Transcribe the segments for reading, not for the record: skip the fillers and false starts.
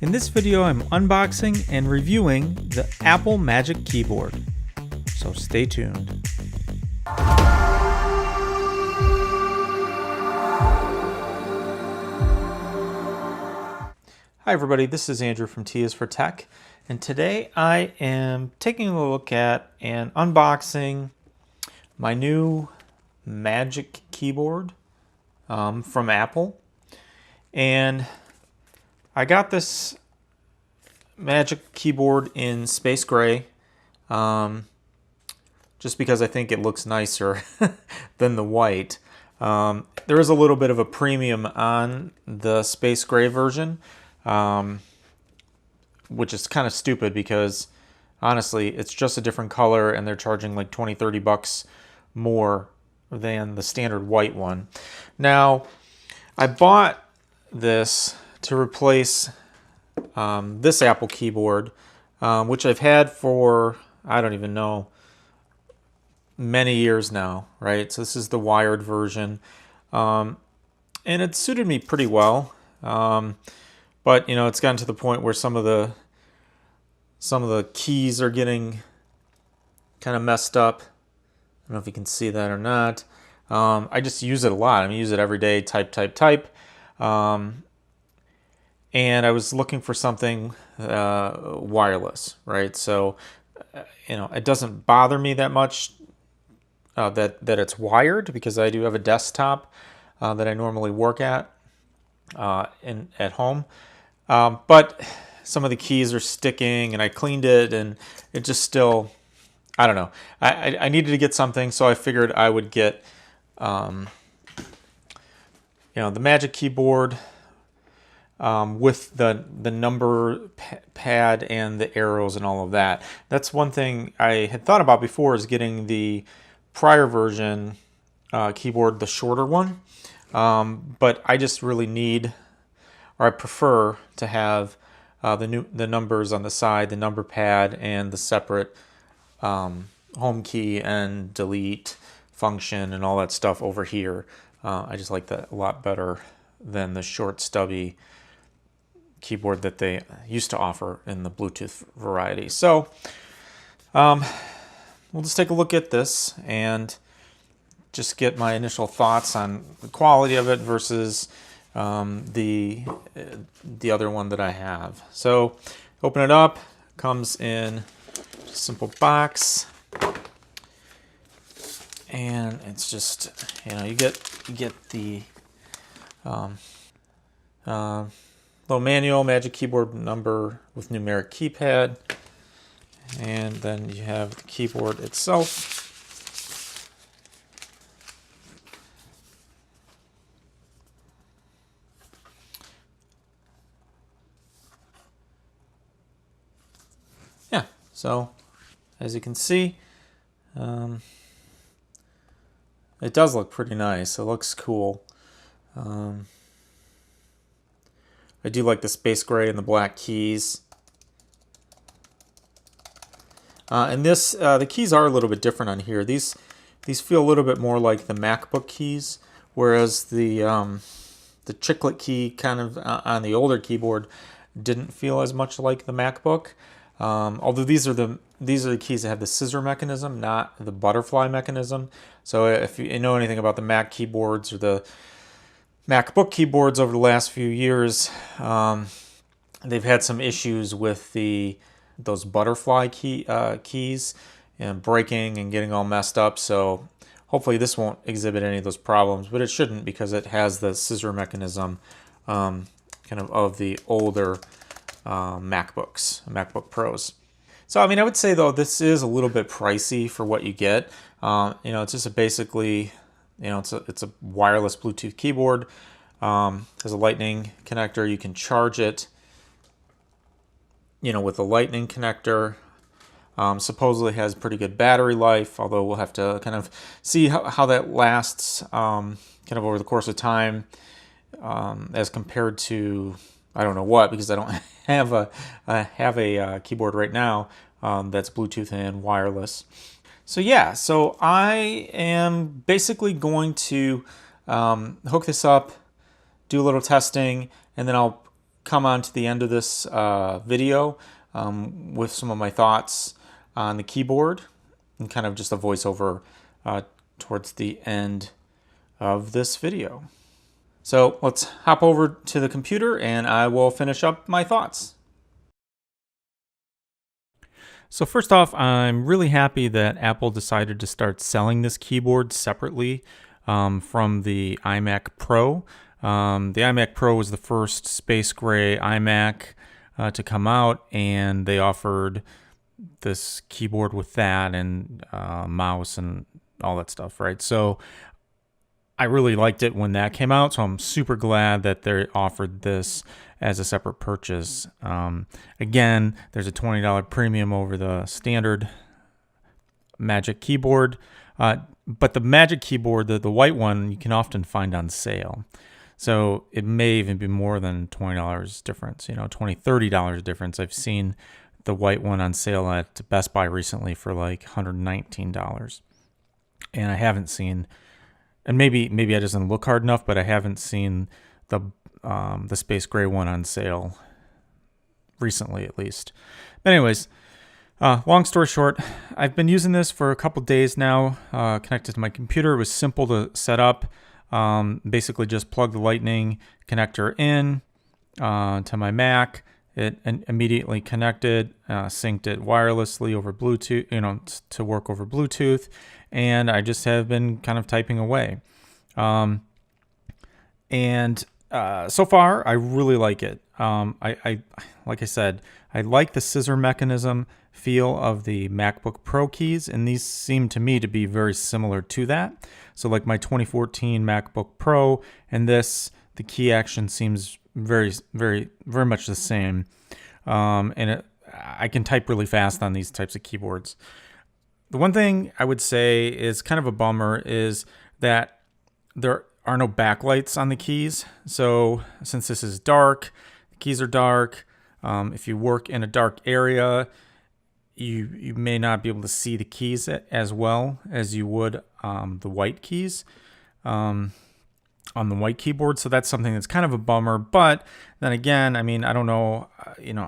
In this video, I'm unboxing and reviewing the Apple Magic Keyboard, so stay tuned. Hi everybody, this is Andrew from T is for Tech, and today I am taking a look at and unboxing my new Magic Keyboard from Apple. And I got this Magic Keyboard in space gray just because I think it looks nicer than the white. There is a little bit of a premium on the space gray version, which is kind of stupid because honestly it's just a different color and they're charging like 20-30 bucks more than the standard white one. Now I bought this to replace this Apple keyboard, which I've had for, I don't even know, many years now, right? So this is the wired version, and it suited me pretty well, but you know, it's gotten to the point where some of the keys are getting kind of messed up. I don't know if you can see that or not. I just use it a lot. I mean, I use it every day, type. And I was looking for something wireless, right? So, you know, it doesn't bother me that much that it's wired, because I do have a desktop that I normally work at home. But some of the keys are sticking, and I cleaned it, and it just still, I don't know. I needed to get something, so I figured I would get, you know, the Magic Keyboard with the number pad and the arrows and all of that. That's one thing I had thought about before, is getting the prior version keyboard, the shorter one. But I just really need, or I prefer to have the numbers on the side, the number pad, and the separate home key and delete function and all that stuff over here. I just like that a lot better than the short stubby keyboard that they used to offer in the Bluetooth variety. So we'll just take a look at this and just get my initial thoughts on the quality of it versus the other one that I have. So open it up, comes in a simple box, and it's just, you know, you get the little manual, Magic Keyboard number with numeric keypad, and then you have the keyboard itself. Yeah, so as you can see, it does look pretty nice. It looks cool. I do like the space gray and the black keys. And this, the keys are a little bit different on here. These feel a little bit more like the MacBook keys, whereas the chiclet key kind of on the older keyboard didn't feel as much like the MacBook. Although these are the keys that have the scissor mechanism, not the butterfly mechanism. So if you know anything about the Mac keyboards or the MacBook keyboards over the last few years, they've had some issues with those butterfly keys and breaking and getting all messed up. So hopefully this won't exhibit any of those problems, but it shouldn't, because it has the scissor mechanism kind of the older MacBook Pros. So I mean, I would say though this is a little bit pricey for what you get. You know, it's just basically, you know, it's a wireless Bluetooth keyboard. Has a lightning connector. You can charge it, you know, with a lightning connector. Supposedly has pretty good battery life, although we'll have to kind of see how that lasts kind of over the course of time, as compared to, I don't know what, because I don't have a keyboard right now that's Bluetooth and wireless. So yeah, so I am basically going to hook this up, do a little testing, and then I'll come on to the end of this video with some of my thoughts on the keyboard and kind of just a voiceover towards the end of this video. So let's hop over to the computer and I will finish up my thoughts. So first off, I'm really happy that Apple decided to start selling this keyboard separately from the iMac Pro. The iMac Pro was the first space gray iMac to come out, and they offered this keyboard with that and mouse and all that stuff, right? So I really liked it when that came out, so I'm super glad that they offered this as a separate purchase. Again, there's a $20 premium over the standard Magic keyboard, but the Magic keyboard, the white one, you can often find on sale. So it may even be more than $20 difference, $20, $30 difference. I've seen the white one on sale at Best Buy recently for like $119. And I haven't seen, and maybe I doesn't look hard enough, but I haven't seen the space gray one on sale recently, at least. But anyways, long story short, I've been using this for a couple days now, connected to my computer. It was simple to set up. Basically just plug the lightning connector in to my Mac. It immediately connected, synced it wirelessly over Bluetooth, to work over Bluetooth. And I just have been kind of typing away. So far, I really like it. Like I said, I like the scissor mechanism feel of the MacBook Pro keys, and these seem to me to be very similar to that. So like my 2014 MacBook Pro and this, the key action seems very, very, very much the same. I can type really fast on these types of keyboards. The one thing I would say is kind of a bummer is that there are no backlights on the keys. So since this is dark, the keys are dark. If you work in a dark area, you may not be able to see the keys as well as you would the white keys on the white keyboard. So that's something that's kind of a bummer. But then again, I mean, I don't know,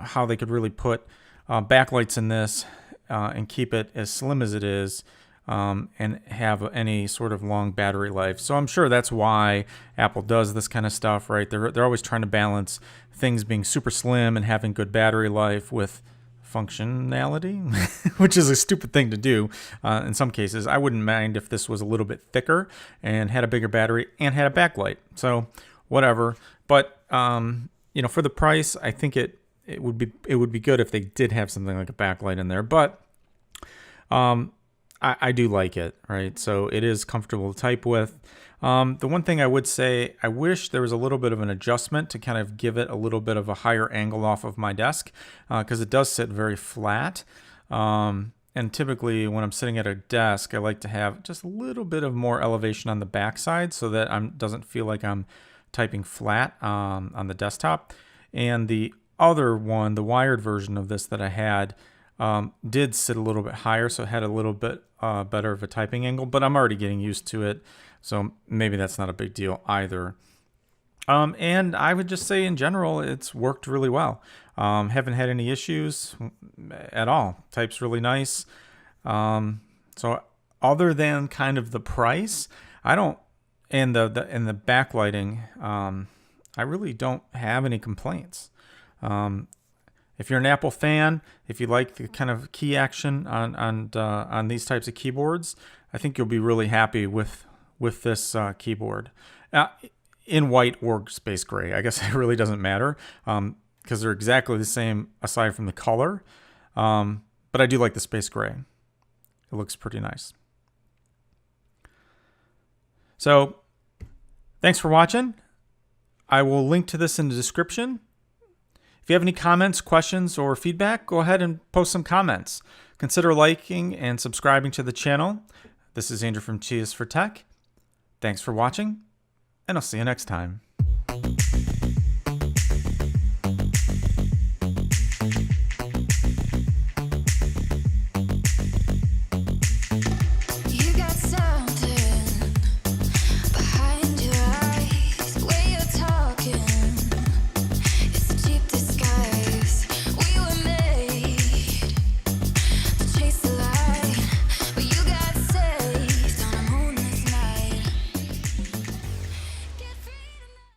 how they could really put backlights in this and keep it as slim as it is. And have any sort of long battery life. So I'm sure that's why Apple does this kind of stuff, right? They're always trying to balance things being super slim and having good battery life with functionality, which is a stupid thing to do in some cases. I wouldn't mind if this was a little bit thicker and had a bigger battery and had a backlight. So whatever. But for the price, I think it would be good if they did have something like a backlight in there. But I do like it, right? So it is comfortable to type with. The one thing I would say, I wish there was a little bit of an adjustment to kind of give it a little bit of a higher angle off of my desk, because it does sit very flat. And typically when I'm sitting at a desk, I like to have just a little bit of more elevation on the backside so that it doesn't feel like I'm typing flat on the desktop. And the other one, the wired version of this that I had, did sit a little bit higher, so it had a little bit better of a typing angle, but I'm already getting used to it, so maybe that's not a big deal either. And I would just say in general, it's worked really well. Haven't had any issues at all. Types really nice. So other than kind of the price, and the backlighting, I really don't have any complaints. If you're an Apple fan, if you like the kind of key action on these types of keyboards, I think you'll be really happy with this keyboard. In white or space gray, I guess it really doesn't matter because they're exactly the same aside from the color. But I do like the space gray. It looks pretty nice. So thanks for watching. I will link to this in the description. If you have any comments, questions, or feedback, go ahead and post some comments. Consider liking and subscribing to the channel. This is Andrew from TS for Tech. Thanks for watching, and I'll see you next time.